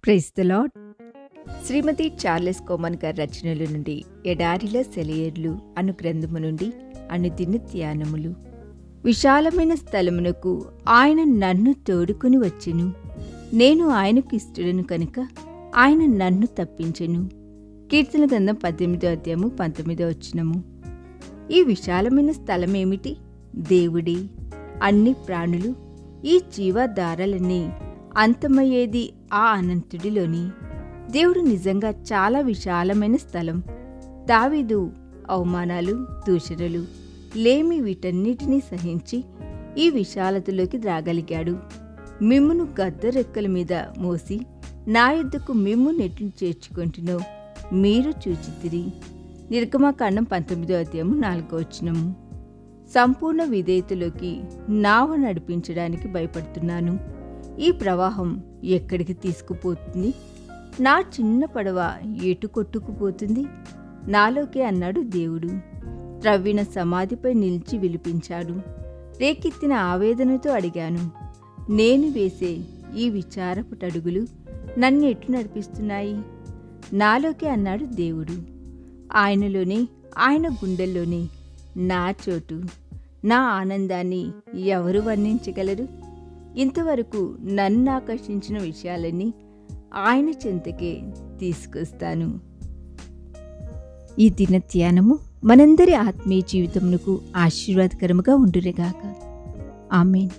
Praise the lord. Shrimati Charles Cowman గారి రచనల నుండి ఎడారిలో సెలయేర్లు అను గ్రంథము నుండి అనుదిన ధ్యానములు. విశాలమైన స్థలమునకు ఆయన నన్ను తోడుకొని వచ్చెను. నేను ఆయనకు ఇష్టడను కనుక ఆయన నన్ను తప్పించెను. కీర్తన గ్రంథం 18వ అధ్యాయము 19వ వచనము. ఈ విశాలమైన స్థలమేమిటి? దేవుడే. అన్ని ప్రాణులు, ఈ జీవధారలన్నీ అంతమయ్యేది ఆ అనంతుడిలోని. దేవుడు నిజంగా చాలా విశాలమైన స్థలం. దావీదు అవమానాలు, దూషణలు, లేమి వీటన్నిటినీ సహించి ఈ విశాలతలోకి రాగలిగాడు. మిమ్మును గద్ద రెక్కల మీద మోసి నా యొద్దకు మిమ్ము నెట్లు చేర్చుకుంటున్నో మీరు చూచితిరి. నిర్గమకాండం 19వ అధ్యాయము 4వ వచనము. సంపూర్ణ విధేయతలోకి నావ నడిపించడానికి భయపడుతున్నాను. ఈ ప్రవాహం ఎక్కడికి తీసుకుపోతుంది? నా చిన్న పడవ ఎటు కొట్టుకుపోతుంది? నాలోకే అన్నాడు దేవుడు. త్రవ్విన సమాధిపై నిలిచి విలిపించాడు. రేకెత్తిన ఆవేదనతో అడిగాను, నేను వేసే ఈ విచారపు అడుగులు నన్ను ఎటు నడిపిస్తున్నాయి? నాలోకే అన్నాడు దేవుడు. ఆయనలోనే, ఆయన గుండెల్లోనే నా చోటు, నా ఆనందాన్ని ఎవరు వర్ణించగలరు? ఇంతవరకు నన్ను ఆకర్షించిన విషయాలన్నీ ఆయన చెంతకే తీసుకొస్తాను. ఈ దిన ధ్యానము మనందరి ఆత్మీయ జీవితమునకు ఆశీర్వాదకరముగా ఉండునుగాక. ఆమేన్.